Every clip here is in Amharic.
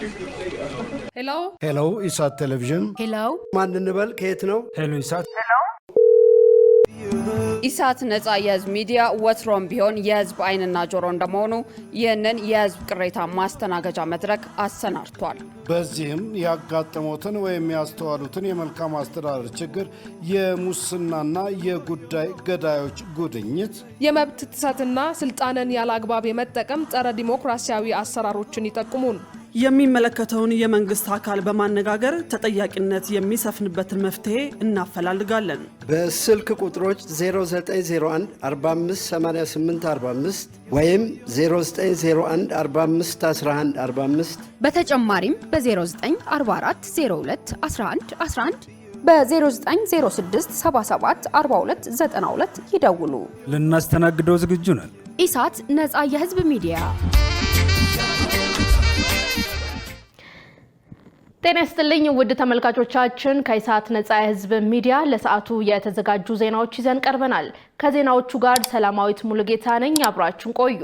Hello, ኢሳት ቴሌቪዥን Hello ማን እንበል ከየት ነው? ሄሎ ኢሳት ኢሳት ነጻ የህዝብ ሚዲያ ወትሮም ቢሆን የህዝብ አይንና ጆሮ እንደመሆኑ ይህንን የህዝብ ቅሬታ ማስተናገጃ መድረክ አሰናድቷል። በዚህም ያጋጠሙትን ወይም ያስተዋሉትን የመልካም አስተዳደር ችግር፣ የሙስናና የጉዳይ ገዳዮች ጉድኝት፣ የመብት ጥሰትና ስልጣንን ያላግባብ የመጠቀም ጸረ ዲሞክራሲያዊ አሰራሮችን ይጠቁሙን። የሚመለከተውን የመንግስት አካል በማነጋገር ተጠያቂነት የሚሰፍንበትን መፍትሄ እናፈላልጋለን። በስልክ ቁጥሮች 0901 4588 45 ወይም 0901 45 11 45 በተጨማሪም በ0944 02 11 11 በ0906 77 42 92 ይደውሉ። ልናስተናግደው ዝግጁ ነን። ኢሳት ነጻ የህዝብ ሚዲያ። ጤና ይስጥልኝ ውድ ተመልካቾቻችን፣ ከኢሳት ነጻ የህዝብ ሚዲያ ለሰዓቱ የተዘጋጁ ዜናዎች ይዘን ቀርበናል። ከዜናዎቹ ጋር ሰላማዊት ሙሉጌታ ነኝ። አብራችሁን ቆዩ።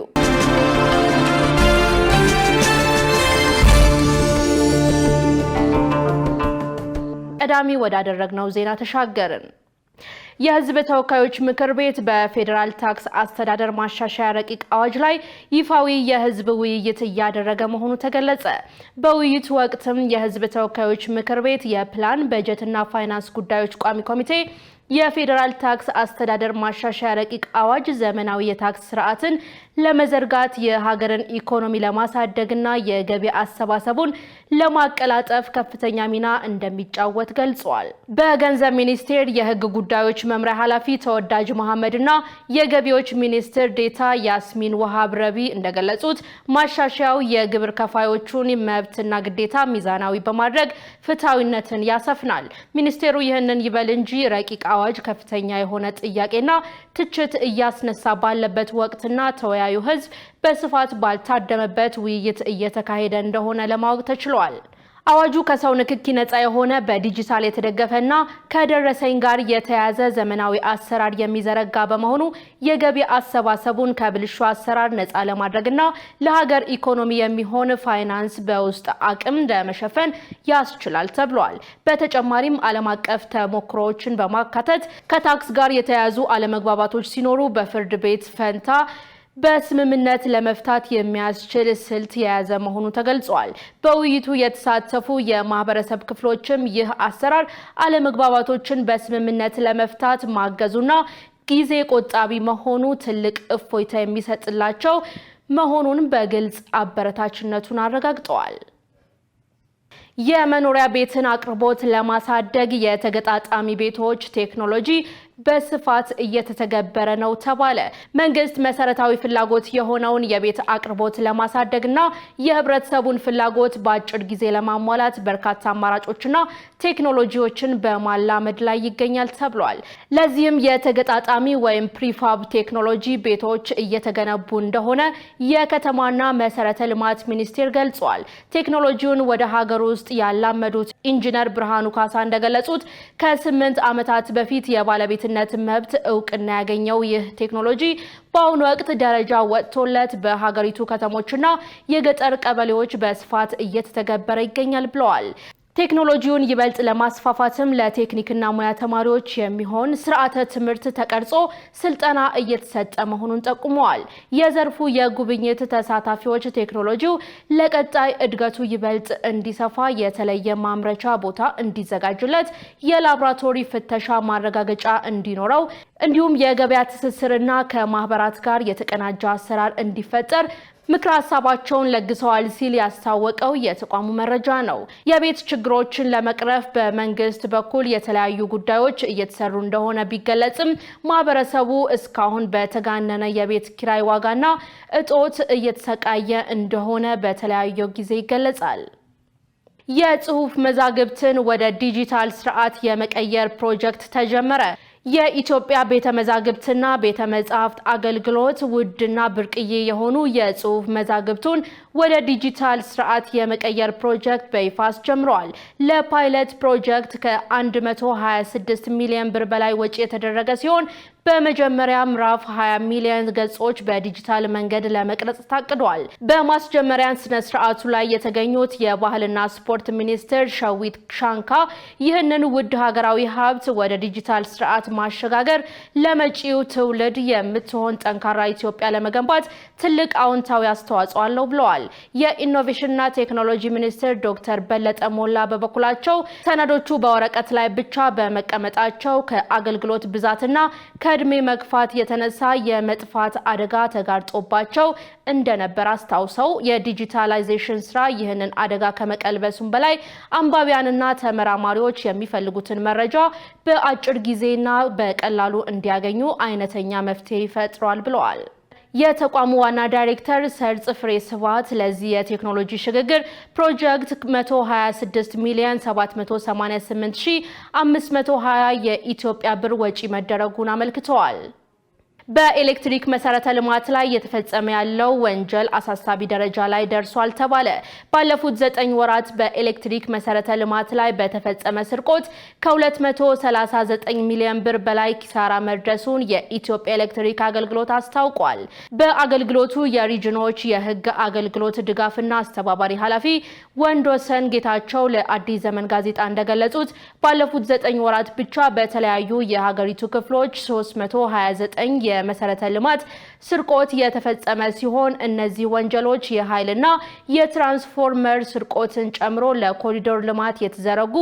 ቀዳሚ ወዳደረግነው ዜና ተሻገርን። የህዝብ ተወካዮች ምክር ቤት በፌደራል ታክስ አስተዳደር ማሻሻያ ረቂቅ አዋጅ ላይ ይፋዊ የህዝብ ውይይት እያደረገ መሆኑ ተገለጸ። በውይይቱ ወቅትም የህዝብ ተወካዮች ምክር ቤት የፕላን በጀትና ፋይናንስ ጉዳዮች ቋሚ ኮሚቴ የፌደራል ታክስ አስተዳደር ማሻሻያ ረቂቅ አዋጅ ዘመናዊ የታክስ ስርዓትን ለመዘርጋት የሀገርን ኢኮኖሚ ለማሳደግና የገቢ አሰባሰቡን ለማቀላጠፍ ከፍተኛ ሚና እንደሚጫወት ገልጿል። በገንዘብ ሚኒስቴር የህግ ጉዳዮች መምሪያ ኃላፊ ተወዳጅ መሐመድና የገቢዎች ሚኒስትር ዴታ ያስሚን ወሃብ ረቢ እንደገለጹት ማሻሻያው የግብር ከፋዮቹን መብትና ግዴታ ሚዛናዊ በማድረግ ፍትሃዊነትን ያሰፍናል። ሚኒስቴሩ ይህንን ይበል እንጂ ረቂቅ አዋጅ ከፍተኛ የሆነ ጥያቄና ትችት እያስነሳ ባለበት ወቅትና ተወያዩ ህዝብ በስፋት ባልታደመበት ውይይት እየተካሄደ እንደሆነ ለማወቅ ተችሏል። አዋጁ ከሰው ንክኪ ነፃ የሆነ በዲጂታል የተደገፈና ከደረሰኝ ጋር የተያዘ ዘመናዊ አሰራር የሚዘረጋ በመሆኑ የገቢ አሰባሰቡን ከብልሹ አሰራር ነፃ ለማድረግና ለሀገር ኢኮኖሚ የሚሆን ፋይናንስ በውስጥ አቅም ለመሸፈን ያስችላል ተብሏል። በተጨማሪም ዓለም አቀፍ ተሞክሮዎችን በማካተት ከታክስ ጋር የተያያዙ አለመግባባቶች ሲኖሩ በፍርድ ቤት ፈንታ በስምምነት ለመፍታት የሚያስችል ስልት የያዘ መሆኑ ተገልጿል። በውይይቱ የተሳተፉ የማህበረሰብ ክፍሎችም ይህ አሰራር አለመግባባቶችን በስምምነት ለመፍታት ማገዙና ጊዜ ቆጣቢ መሆኑ ትልቅ እፎይታ የሚሰጥላቸው መሆኑን በግልጽ አበረታችነቱን አረጋግጠዋል። የመኖሪያ ቤትን አቅርቦት ለማሳደግ የተገጣጣሚ ቤቶች ቴክኖሎጂ በስፋት እየተተገበረ ነው ተባለ። መንግስት መሰረታዊ ፍላጎት የሆነውን የቤት አቅርቦት ለማሳደግና የህብረተሰቡን ፍላጎት በአጭር ጊዜ ለማሟላት በርካታ አማራጮችና ቴክኖሎጂዎችን በማላመድ ላይ ይገኛል ተብሏል። ለዚህም የተገጣጣሚ ወይም ፕሪፋብ ቴክኖሎጂ ቤቶች እየተገነቡ እንደሆነ የከተማና መሰረተ ልማት ሚኒስቴር ገልጿል። ቴክኖሎጂውን ወደ ሀገር ውስጥ ያላመዱት ኢንጂነር ብርሃኑ ካሳ እንደገለጹት ከ8 ዓመታት በፊት የባለቤት መብት እውቅና ያገኘው ይህ ቴክኖሎጂ በአሁኑ ወቅት ደረጃ ወጥቶለት በሀገሪቱ ከተሞችና የገጠር ቀበሌዎች በስፋት እየተተገበረ ይገኛል ብለዋል። ቴክኖሎጂውን ይበልጥ ለማስፋፋትም ለቴክኒክና ሙያ ተማሪዎች የሚሆን ስርዓተ ትምህርት ተቀርጾ ስልጠና እየተሰጠ መሆኑን ጠቁመዋል። የዘርፉ የጉብኝት ተሳታፊዎች ቴክኖሎጂው ለቀጣይ እድገቱ ይበልጥ እንዲሰፋ የተለየ ማምረቻ ቦታ እንዲዘጋጅለት፣ የላቦራቶሪ ፍተሻ ማረጋገጫ እንዲኖረው እንዲሁም የገበያ ትስስርና ከማህበራት ጋር የተቀናጀ አሰራር እንዲፈጠር ምክር ሀሳባቸውን ለግሰዋል ሲል ያስታወቀው የተቋሙ መረጃ ነው። የቤት ችግሮችን ለመቅረፍ በመንግስት በኩል የተለያዩ ጉዳዮች እየተሰሩ እንደሆነ ቢገለጽም ማህበረሰቡ እስካሁን በተጋነነ የቤት ኪራይ ዋጋና እጦት እየተሰቃየ እንደሆነ በተለያዩ ጊዜ ይገለጻል። የጽሁፍ መዛግብትን ወደ ዲጂታል ስርዓት የመቀየር ፕሮጀክት ተጀመረ። የኢትዮጵያ ቤተ መዛግብትና ቤተ መጻሕፍት አገልግሎት ውድና ብርቅዬ የሆኑ የጽሁፍ መዛግብቱን ወደ ዲጂታል ስርዓት የመቀየር ፕሮጀክት በይፋ አስጀምሯል። ለፓይለት ፕሮጀክት ከ126 ሚሊዮን ብር በላይ ወጪ የተደረገ ሲሆን በመጀመሪያ ምዕራፍ 20 ሚሊዮን ገጾች በዲጂታል መንገድ ለመቅረጽ ታቅዷል። በማስጀመሪያ ስነ ስርዓቱ ላይ የተገኙት የባህልና ስፖርት ሚኒስትር ሸዊት ሻንካ ይህንን ውድ ሀገራዊ ሀብት ወደ ዲጂታል ስርዓት ማሸጋገር ለመጪው ትውልድ የምትሆን ጠንካራ ኢትዮጵያ ለመገንባት ትልቅ አዎንታዊ አስተዋጽኦ አለው ብለዋል። የኢኖቬሽንና ቴክኖሎጂ ሚኒስትር ዶክተር በለጠ ሞላ በበኩላቸው ሰነዶቹ በወረቀት ላይ ብቻ በመቀመጣቸው ከአገልግሎት ብዛትና ከእድሜ መግፋት የተነሳ የመጥፋት አደጋ ተጋርጦባቸው እንደነበር አስታውሰው የዲጂታላይዜሽን ስራ ይህንን አደጋ ከመቀልበሱም በላይ አንባቢያንና ተመራማሪዎች የሚፈልጉትን መረጃ በአጭር ጊዜና በቀላሉ እንዲያገኙ አይነተኛ መፍትሄ ይፈጥራል ብለዋል። የተቋሙ ዋና ዳይሬክተር ሰርጽ ፍሬ ስብሐት ለዚህ የቴክኖሎጂ ሽግግር ፕሮጀክት 126 ሚሊዮን 788520 የኢትዮጵያ ብር ወጪ መደረጉን አመልክተዋል። በኤሌክትሪክ መሰረተ ልማት ላይ የተፈጸመ ያለው ወንጀል አሳሳቢ ደረጃ ላይ ደርሷል ተባለ። ባለፉት 9 ወራት በኤሌክትሪክ መሰረተ ልማት ላይ በተፈጸመ ስርቆት ከ239 ሚሊዮን ብር በላይ ኪሳራ መድረሱን የኢትዮጵያ ኤሌክትሪክ አገልግሎት አስታውቋል። በአገልግሎቱ የሪጅኖች የህግ አገልግሎት ድጋፍና አስተባባሪ ኃላፊ ወንዶሰን ጌታቸው ለአዲስ ዘመን ጋዜጣ እንደገለጹት ባለፉት 9 ወራት ብቻ በተለያዩ የሀገሪቱ ክፍሎች 329 የመሰረተ ልማት ስርቆት የተፈጸመ ሲሆን እነዚህ ወንጀሎች የኃይልና የትራንስፎርመር ስርቆትን ጨምሮ ለኮሪዶር ልማት የተዘረጉ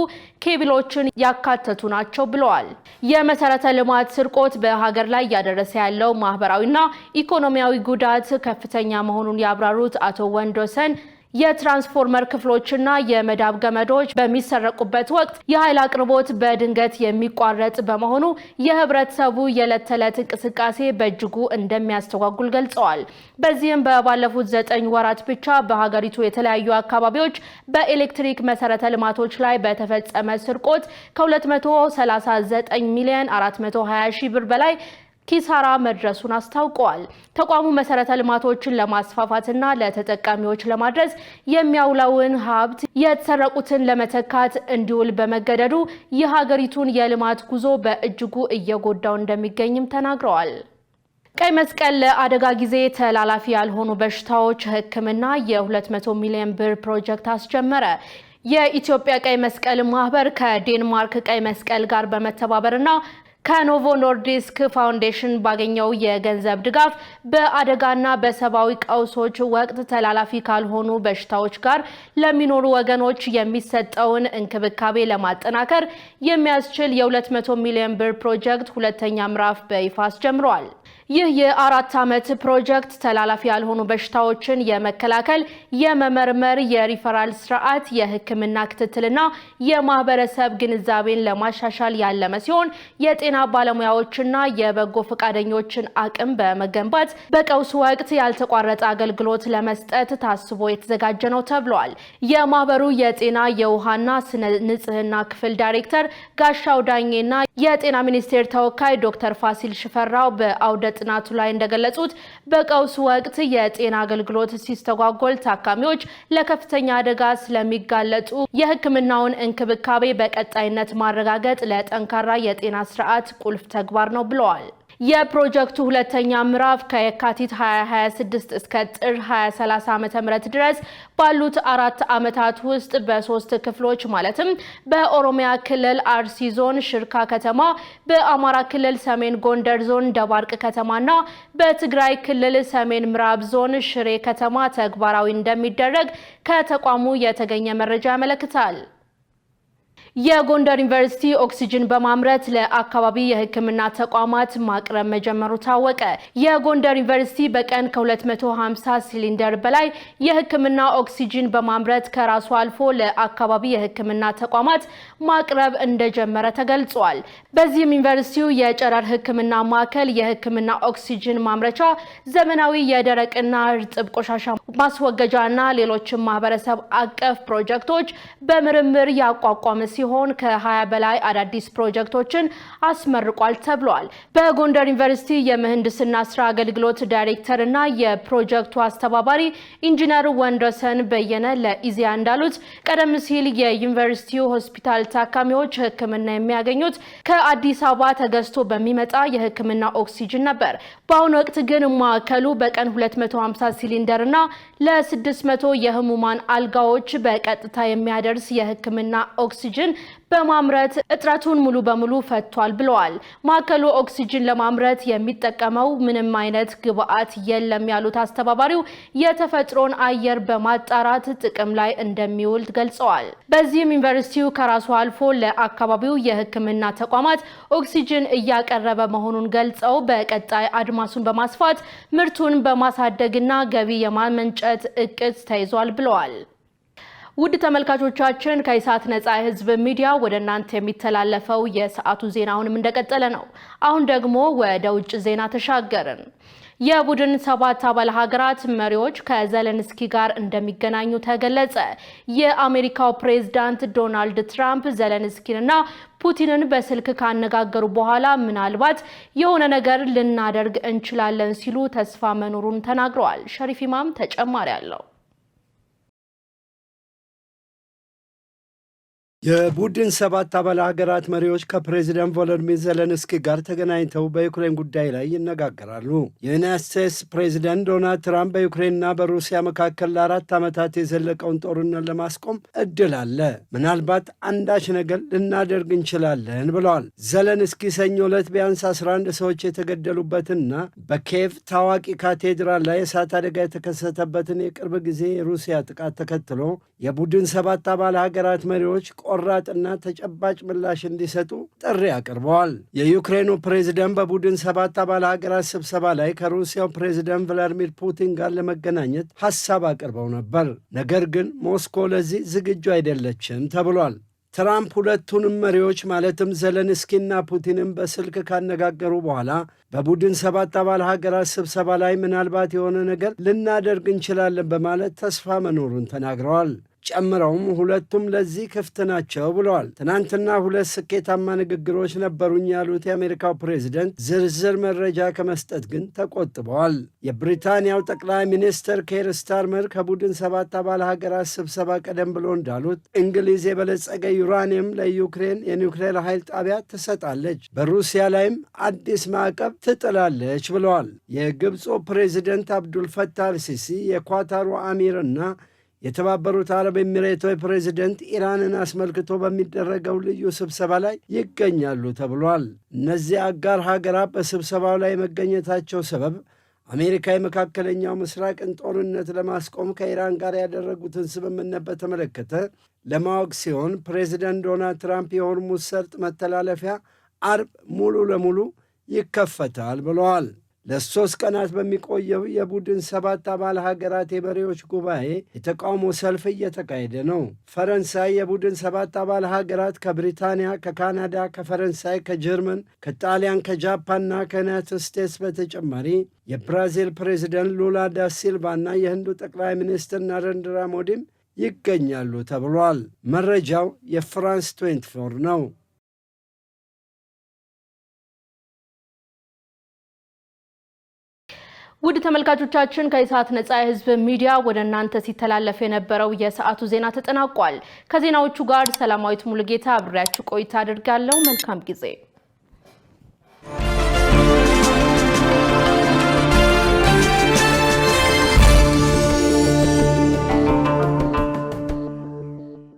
ኬብሎችን ያካተቱ ናቸው ብለዋል። የመሰረተ ልማት ስርቆት በሀገር ላይ ያደረሰ ያለው ማህበራዊና ኢኮኖሚያዊ ጉዳት ከፍተኛ መሆኑን ያብራሩት አቶ ወንዶሰን የትራንስፎርመር ክፍሎችና የመዳብ ገመዶች በሚሰረቁበት ወቅት የኃይል አቅርቦት በድንገት የሚቋረጥ በመሆኑ የህብረተሰቡ የዕለት ተዕለት እንቅስቃሴ በእጅጉ እንደሚያስተጓጉል ገልጸዋል። በዚህም ባለፉት 9 ወራት ብቻ በሀገሪቱ የተለያዩ አካባቢዎች በኤሌክትሪክ መሰረተ ልማቶች ላይ በተፈጸመ ስርቆት ከ239 ሚሊዮን 420 ሺህ ብር በላይ ኪሳራ መድረሱን አስታውቀዋል። ተቋሙ መሰረተ ልማቶችን ለማስፋፋትና ለተጠቃሚዎች ለማድረስ የሚያውለውን ሀብት የተሰረቁትን ለመተካት እንዲውል በመገደዱ የሀገሪቱን የልማት ጉዞ በእጅጉ እየጎዳው እንደሚገኝም ተናግረዋል። ቀይ መስቀል ለአደጋ ጊዜ ተላላፊ ያልሆኑ በሽታዎች ሕክምና የ200 ሚሊዮን ብር ፕሮጀክት አስጀመረ። የኢትዮጵያ ቀይ መስቀል ማህበር ከዴንማርክ ቀይ መስቀል ጋር በመተባበርና ከኖቮ ኖርዲስክ ፋውንዴሽን ባገኘው የገንዘብ ድጋፍ በአደጋና በሰብአዊ ቀውሶች ወቅት ተላላፊ ካልሆኑ በሽታዎች ጋር ለሚኖሩ ወገኖች የሚሰጠውን እንክብካቤ ለማጠናከር የሚያስችል የ200 ሚሊዮን ብር ፕሮጀክት ሁለተኛ ምዕራፍ በይፋ አስጀምሯል። ይህ የ4 ዓመት ፕሮጀክት ተላላፊ ያልሆኑ በሽታዎችን የመከላከል፣ የመመርመር፣ የሪፈራል ስርዓት፣ የሕክምና ክትትልና የማህበረሰብ ግንዛቤን ለማሻሻል ያለመ ሲሆን የጤና ባለሙያዎችና የበጎ ፈቃደኞችን አቅም በመገንባት በቀውስ ወቅት ያልተቋረጠ አገልግሎት ለመስጠት ታስቦ የተዘጋጀ ነው ተብሏል። የማህበሩ የጤና የውሃና ስነ ንጽህና ክፍል ዳይሬክተር ጋሻው ዳኜና የጤና ሚኒስቴር ተወካይ ዶክተር ፋሲል ሽፈራው በአውደ ጥናቱ ላይ እንደገለጹት በቀውስ ወቅት የጤና አገልግሎት ሲስተጓጎል ታካሚዎች ለከፍተኛ አደጋ ስለሚጋለጡ የሕክምናውን እንክብካቤ በቀጣይነት ማረጋገጥ ለጠንካራ የጤና ስርዓት ቁልፍ ተግባር ነው ብለዋል። የፕሮጀክቱ ሁለተኛ ምዕራፍ ከየካቲት 2026 እስከ ጥር 2030 ዓ.ም ድረስ ባሉት 4 ዓመታት ውስጥ በ3 ክፍሎች ማለትም በኦሮሚያ ክልል አርሲ ዞን ሽርካ ከተማ፣ በአማራ ክልል ሰሜን ጎንደር ዞን ደባርቅ ከተማና በትግራይ ክልል ሰሜን ምዕራብ ዞን ሽሬ ከተማ ተግባራዊ እንደሚደረግ ከተቋሙ የተገኘ መረጃ ያመለክታል። የጎንደር ዩኒቨርሲቲ ኦክሲጅን በማምረት ለአካባቢ የሕክምና ተቋማት ማቅረብ መጀመሩ ታወቀ። የጎንደር ዩኒቨርሲቲ በቀን ከ250 ሲሊንደር በላይ የሕክምና ኦክሲጅን በማምረት ከራሱ አልፎ ለአካባቢ የሕክምና ተቋማት ማቅረብ እንደጀመረ ተገልጿል። በዚህም ዩኒቨርሲቲው የጨረር ሕክምና ማዕከል፣ የሕክምና ኦክሲጅን ማምረቻ፣ ዘመናዊ የደረቅና እርጥብ ቆሻሻ ማስወገጃና ሌሎችም ማህበረሰብ አቀፍ ፕሮጀክቶች በምርምር ያቋቋመ ሲሆን ሲሆን ከ20 በላይ አዳዲስ ፕሮጀክቶችን አስመርቋል ተብሏል። በጎንደር ዩኒቨርሲቲ የምህንድስና ስራ አገልግሎት ዳይሬክተር እና የፕሮጀክቱ አስተባባሪ ኢንጂነር ወንደሰን በየነ ለኢዜአ እንዳሉት ቀደም ሲል የዩኒቨርሲቲው ሆስፒታል ታካሚዎች ሕክምና የሚያገኙት ከአዲስ አበባ ተገዝቶ በሚመጣ የሕክምና ኦክሲጅን ነበር። በአሁኑ ወቅት ግን ማዕከሉ በቀን 250 ሲሊንደር እና ለ600 የህሙማን አልጋዎች በቀጥታ የሚያደርስ የሕክምና ኦክሲጅን በማምረት እጥረቱን ሙሉ በሙሉ ፈቷል ብለዋል። ማዕከሉ ኦክሲጅን ለማምረት የሚጠቀመው ምንም አይነት ግብአት የለም ያሉት አስተባባሪው የተፈጥሮን አየር በማጣራት ጥቅም ላይ እንደሚውል ገልጸዋል። በዚህም ዩኒቨርሲቲው ከራሱ አልፎ ለአካባቢው የሕክምና ተቋማት ኦክሲጅን እያቀረበ መሆኑን ገልጸው በቀጣይ አድማሱን በማስፋት ምርቱን በማሳደግና ገቢ የማመንጨት እቅድ ተይዟል ብለዋል። ውድ ተመልካቾቻችን ከኢሳት ነጻ የህዝብ ሚዲያ ወደ እናንተ የሚተላለፈው የሰዓቱ ዜናውንም እንደቀጠለ ነው። አሁን ደግሞ ወደ ውጭ ዜና ተሻገርን። የቡድን 7 አባል ሀገራት መሪዎች ከዘለንስኪ ጋር እንደሚገናኙ ተገለጸ። የአሜሪካው ፕሬዝዳንት ዶናልድ ትራምፕ ዘለንስኪንና ፑቲንን በስልክ ካነጋገሩ በኋላ ምናልባት የሆነ ነገር ልናደርግ እንችላለን ሲሉ ተስፋ መኖሩን ተናግረዋል። ሸሪፍ ኢማም ተጨማሪ አለው። የቡድን 7 አባል ሀገራት መሪዎች ከፕሬዚዳንት ቮሎዲሚር ዘለንስኪ ጋር ተገናኝተው በዩክሬን ጉዳይ ላይ ይነጋገራሉ። የዩናይትድ ስቴትስ ፕሬዚዳንት ዶናልድ ትራምፕ በዩክሬንና በሩሲያ መካከል ለ4 ዓመታት የዘለቀውን ጦርነት ለማስቆም እድል አለ፣ ምናልባት አንዳች ነገር ልናደርግ እንችላለን ብለዋል። ዘለንስኪ ሰኞ ዕለት ቢያንስ 11 ሰዎች የተገደሉበትና በኪየቭ ታዋቂ ካቴድራል ላይ የእሳት አደጋ የተከሰተበትን የቅርብ ጊዜ የሩሲያ ጥቃት ተከትሎ የቡድን 7 አባል ሀገራት መሪዎች ቆራጥና ተጨባጭ ምላሽ እንዲሰጡ ጥሪ አቅርበዋል። የዩክሬኑ ፕሬዝዳንት በቡድን 7 አባል ሀገራት ስብሰባ ላይ ከሩሲያው ፕሬዝዳንት ቭላዲሚር ፑቲን ጋር ለመገናኘት ሐሳብ አቅርበው ነበር። ነገር ግን ሞስኮ ለዚህ ዝግጁ አይደለችም ተብሏል። ትራምፕ ሁለቱንም መሪዎች ማለትም ዘለንስኪና ፑቲንን በስልክ ካነጋገሩ በኋላ በቡድን 7 አባል ሀገራት ስብሰባ ላይ ምናልባት የሆነ ነገር ልናደርግ እንችላለን በማለት ተስፋ መኖሩን ተናግረዋል። ጨምረውም ሁለቱም ለዚህ ክፍት ናቸው ብለዋል። ትናንትና 2 ስኬታማ ንግግሮች ነበሩኝ ያሉት የአሜሪካው ፕሬዝደንት ዝርዝር መረጃ ከመስጠት ግን ተቆጥበዋል። የብሪታንያው ጠቅላይ ሚኒስትር ኬር ስታርመር ከቡድን 7 አባል ሀገራት ስብሰባ ቀደም ብሎ እንዳሉት እንግሊዝ የበለጸገ ዩራኒየም ለዩክሬን የኒውክሌር ኃይል ጣቢያ ትሰጣለች፣ በሩሲያ ላይም አዲስ ማዕቀብ ትጥላለች ብለዋል። የግብፁ ፕሬዝደንት አብዱልፈታህ አልሲሲ፣ የኳታሩ አሚር እና የተባበሩት አረብ ኤሚሬቶች ፕሬዝደንት ኢራንን አስመልክቶ በሚደረገው ልዩ ስብሰባ ላይ ይገኛሉ ተብሏል። እነዚህ አጋር ሀገራት በስብሰባው ላይ መገኘታቸው ሰበብ አሜሪካ የመካከለኛው ምስራቅን ጦርነት ለማስቆም ከኢራን ጋር ያደረጉትን ስምምነት በተመለከተ ለማወቅ ሲሆን ፕሬዝደንት ዶናልድ ትራምፕ የሆርሙዝ ሰርጥ መተላለፊያ አርብ ሙሉ ለሙሉ ይከፈታል ብለዋል። ለ3 ቀናት በሚቆየው የቡድን 7 አባል ሀገራት የመሪዎች ጉባኤ የተቃውሞ ሰልፍ እየተካሄደ ነው። ፈረንሳይ የቡድን 7 አባል ሀገራት ከብሪታንያ፣ ከካናዳ፣ ከፈረንሳይ፣ ከጀርመን፣ ከጣሊያን፣ ከጃፓንና ከዩናይትድ ስቴትስ በተጨማሪ የብራዚል ፕሬዚደንት ሉላ ዳ ሲልቫና የህንዱ ጠቅላይ ሚኒስትር ናሬንድራ ሞዲም ይገኛሉ ተብሏል። መረጃው የፍራንስ 24 ነው። ውድ ተመልካቾቻችን ከኢሳት ነጻ የህዝብ ሚዲያ ወደ እናንተ ሲተላለፍ የነበረው የሰዓቱ ዜና ተጠናቋል። ከዜናዎቹ ጋር ሰላማዊት ሙሉጌታ አብሬያችሁ ቆይታ አድርጋለሁ። መልካም ጊዜ